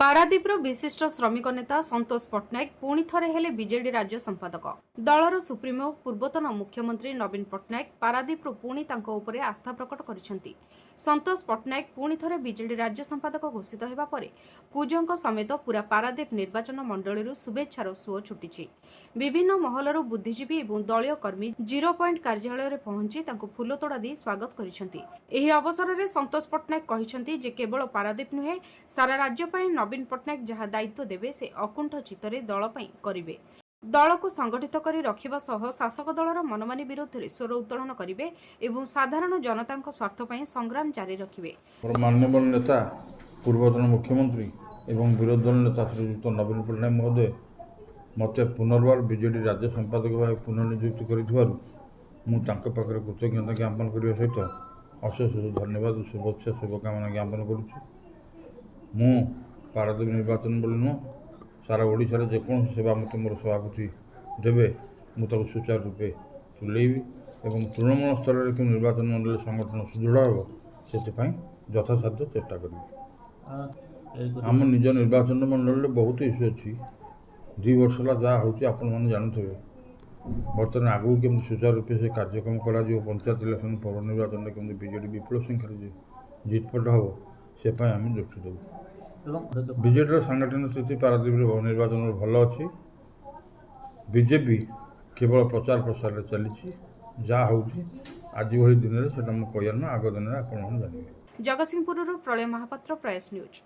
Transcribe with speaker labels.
Speaker 1: पारादीपर विशिष्ट श्रमिक नेता संतोष पट्टनायक पुणी थरे हेले बीजेडी राज्य संपादक दलर सुप्रीमो पूर्वतन मुख्यमंत्री नवीन पट्टनायक पारादीपर पुणी तांको उपरे आस्था प्रकट करिसेंती। संतोष पट्टनायक पुणी थरे बीजेडी राज्य संपादक घोषित हेबा परे कुजंक समेत पूरा पारादीप निर्वाचन मंडली शुभेच्छार सुओ छुटिछि। विभिन्न महलर बुद्धिजीवी और दलीय कर्मी 0 पॉइंट कार्यालय पहुंची तांको फूलतोड़ा दी स्वागत करिसेंती। एही अवसर में संतोष पट्टनायक कहिसेंती जे केवल पारादीप नुहे सारा राज्य पई नवीन पट्टनायक जहाँ दायित्व देवे से अकुंठ चित्तरे दल पई करिवे। दल को संगठित करी रखिबा सह शासक दलर मनमानी विरोध में स्वर उत्तोलन करिवे एवं साधारण जनतांक स्वार्थ पई संग्राम जारी रखिवे।
Speaker 2: माननीय नेता पूर्वतन मुख्यमंत्री एवं विरोधी दल नेता श्रीयुक्त नवीन पट्टनायक महोदय मते पुनर्बार बीजेडी राज्य संपादक भाव पुनर्नियुक्त करिथिबारु मु तांको पाखरे कृतज्ञता ज्ञापन करबा सहित अशेष धन्यवाद शुभेच्छा शुभकामना ज्ञापन करुछि। मु पारादीप निर्वाचन बोली नुह सारा ओडिशा जेकोसी सेवा मत मोर सभापति देवे मुझे सुचारू रूपे तुलेबी और तृणमूल स्तर में निर्वाचन मंडल संगठन सुदृढ़ हो से यथासाध्य चेष्टा करी। आम निज निर्वाचन मंडल में बहुत इश्यू अच्छी 2 वर्ष है जहाँ हूँ आपण मैंने जानते बर्तमान आगू केमती सुचारू रूपे से कार्यक्रम करा पंचायत इलेक्शन पौर निर्वाचन में केमती बीजेडी विपुल संख्यार जितपट हम से आम दृष्टि देव। बीजेडी सांगठनिक स्थिति पारादीप निर्वाचन भल अच्छी। बीजेपी केवल प्रचार प्रसार चली जहाँ हूँ आज वही दिन से कहना आग दिन आप जानवे।
Speaker 1: जगतसिंहपुर प्रलय महापात्र प्रयास न्यूज।